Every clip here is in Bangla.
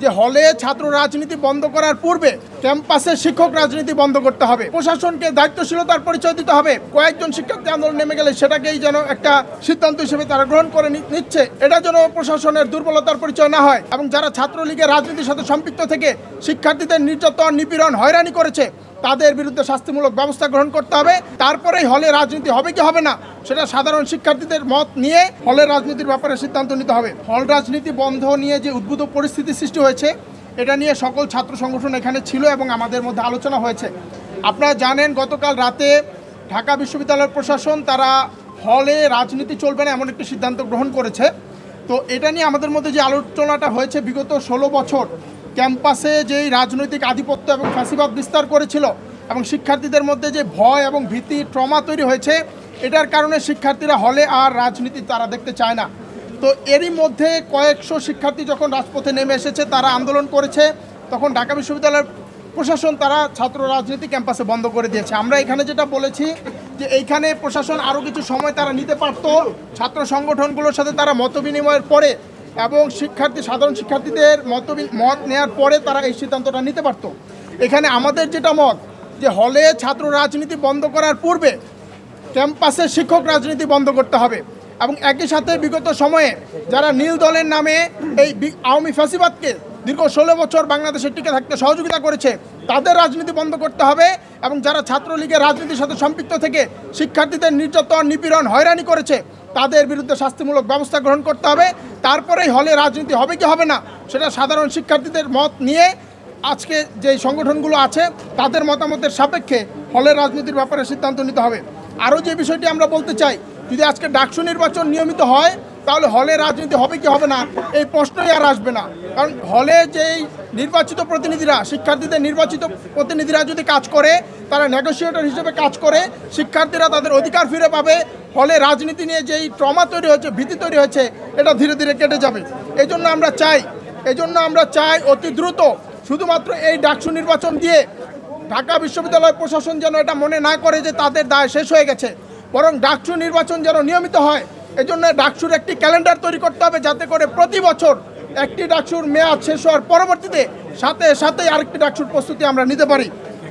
যে হলে ছাত্র রাজনীতি বন্ধ করার পূর্বে ক্যাম্পাসে শিক্ষক রাজনীতি বন্ধ করতে হবে। প্রশাসনকে দায়িত্বশীলতার পরিচয় দিতে হবে। কয়েকজন শিক্ষার্থী আন্দোলন নেমে গেলে সেটাকেই যেন একটা সিদ্ধান্ত হিসেবে তারা গ্রহণ করে নিচ্ছে, এটা যেন প্রশাসনের দুর্বলতার পরিচয় না হয়। এবং যারা ছাত্রলীগের রাজনীতির সাথে সম্পৃক্ত থেকে শিক্ষার্থীদের নির্যাতন, নিপীড়ন, হয়রানি করেছে তাদের বিরুদ্ধে শাস্তিমূলক ব্যবস্থা গ্রহণ করতে হবে। তারপরেই হলে রাজনীতি হবে কি হবে না সেটা সাধারণ শিক্ষার্থীদের মত নিয়ে হলের রাজনীতির ব্যাপারে সিদ্ধান্ত নিতে হবে। হল রাজনীতি বন্ধ নিয়ে যে উদ্ভূত পরিস্থিতি সৃষ্টি হয়েছে এটা নিয়ে সকল ছাত্র সংগঠন এখানে ছিল এবং আমাদের মধ্যে আলোচনা হয়েছে। আপনারা জানেন গতকাল রাতে ঢাকা বিশ্ববিদ্যালয়ের প্রশাসন তারা হলে রাজনীতি চলবে না এমন একটি সিদ্ধান্ত গ্রহণ করেছে। তো এটা নিয়ে আমাদের মধ্যে যে আলোচনাটা হয়েছে, বিগত 16 বছর ক্যাম্পাসে যেই রাজনৈতিক আধিপত্য এবং ফ্যাসিবাদ বিস্তার করেছিল এবং শিক্ষার্থীদের মধ্যে যে ভয় এবং ভীতি, ট্রমা তৈরি হয়েছে, এটার কারণে শিক্ষার্থীরা হলে আর রাজনীতি তারা দেখতে চায় না। তো এরই মধ্যে কয়েকশো শিক্ষার্থী যখন রাজপথে নেমে এসেছে, তারা আন্দোলন করেছে, তখন ঢাকা বিশ্ববিদ্যালয়ের প্রশাসন তারা ছাত্র রাজনীতি ক্যাম্পাসে বন্ধ করে দিয়েছে। আমরা এখানে যেটা বলেছি যে এইখানে প্রশাসন আরও কিছু সময় তারা নিতে পারত, ছাত্র সংগঠনগুলোর সাথে তারা মত বিনিময়ের পরে এবং সাধারণ শিক্ষার্থীদের মত নেওয়ার পরে তারা এই সিদ্ধান্তটা নিতে পারত। এখানে আমাদের যেটা মত যে হলে ছাত্র রাজনীতি বন্ধ করার পূর্বে ক্যাম্পাসে শিক্ষক রাজনীতি বন্ধ করতে হবে এবং একই সাথে বিগত সময়ে যারা নীল দলের নামে এই আওয়ামী ফ্যাসিবাদকে দীর্ঘ 16 বছর বাংলাদেশে টিকে থাকতে সহযোগিতা করেছে তাদের রাজনীতি বন্ধ করতে হবে এবং যারা ছাত্রলীগের রাজনীতির সাথে সম্পৃক্ত থেকে শিক্ষার্থীদের নির্যাতন, নিপীড়ন, হয়রানি করেছে তাদের বিরুদ্ধে শাস্তিমূলক ব্যবস্থা গ্রহণ করতে হবে। তারপরেই হলে রাজনীতি হবে কি হবে না সেটা সাধারণ শিক্ষার্থীদের মত নিয়ে আজকে যে সংগঠনগুলো আছে তাদের মতামতের সাপেক্ষে হলের রাজনীতির ব্যাপারে সিদ্ধান্ত নিতে হবে। আরও যে বিষয়টি আমরা বলতে চাই, যদি আজকে ডাকসু নির্বাচন নিয়মিত হয় তাহলে হলে রাজনীতি হবে কি হবে না এই প্রশ্নই আর আসবে না। কারণ হলে যেই নির্বাচিত প্রতিনিধিরা, শিক্ষার্থীদের নির্বাচিত প্রতিনিধিরা যদি কাজ করে, তারা নেগোসিয়েটর হিসেবে কাজ করে, শিক্ষার্থীরা তাদের অধিকার ফিরে পাবে। হলে রাজনীতি নিয়ে যেই ট্রমা তৈরি হয়েছে, ভীতি তৈরি হয়েছে, এটা ধীরে ধীরে কেটে যাবে। এই জন্য আমরা চাই অতি দ্রুত শুধুমাত্র এই ডাকসু নির্বাচন দিয়ে ঢাকা বিশ্ববিদ্যালয় প্রশাসন যেন এটা মনে না করে যে তাদের দায় শেষ হয়ে গেছে, বরং ডাকসু নির্বাচন যেন নিয়মিত হয়। এজন্য ডাকসুর একটি ক্যালেন্ডার তৈরি করতে হবে, যাতে করে প্রতি বছর একটি ডাকসুর মেয়াদ শেষ হওয়ার পরবর্তীতে সাথে আরেকটি ডাকসুর প্রস্তুতি আমরা নিতে পারি।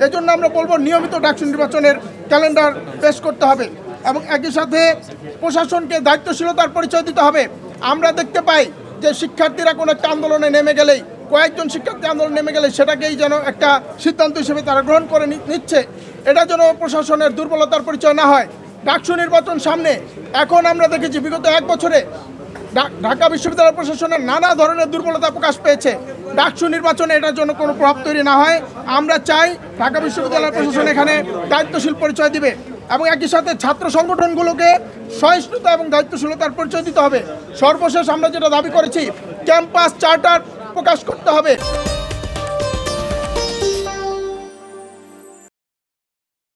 এজন্য আমরা বলবো নিয়মিত ডাকসু নির্বাচনের ক্যালেন্ডার পেশ করতে হবে এবং একই সাথে প্রশাসনকে দায়িত্বশীলতার পরিচয় দিতে হবে। আমরা দেখতে পাই যে শিক্ষার্থীরা কোনো একটা আন্দোলনে নেমে গেলেই, কয়েকজন শিক্ষার্থী আন্দোলন নেমে গেলে সেটাকেই যেন একটা সিদ্ধান্ত হিসেবে তারা গ্রহণ করে নিচ্ছে, এটা যেন প্রশাসনের দুর্বলতার পরিচয় না হয়। ডাকসু নির্বাচন সামনে, এখন আমরা দেখেছি বিগত 1 বছরে ঢাকা বিশ্ববিদ্যালয় প্রশাসনের নানা ধরনের দুর্বলতা প্রকাশ পেয়েছে। ডাকসু নির্বাচনে এটার জন্য কোনো প্রভাব তৈরি না হয় আমরা চাই ঢাকা বিশ্ববিদ্যালয় প্রশাসন এখানে দায়িত্বশীল পরিচয় দিবে এবং একই সাথে ছাত্র সংগঠনগুলোকে সহিষ্ণুতা এবং দায়িত্বশীলতার পরিচয় দিতে হবে। সর্বশেষ আমরা যেটা দাবি করেছি, ক্যাম্পাস চার্টার প্রকাশ করতে হবে।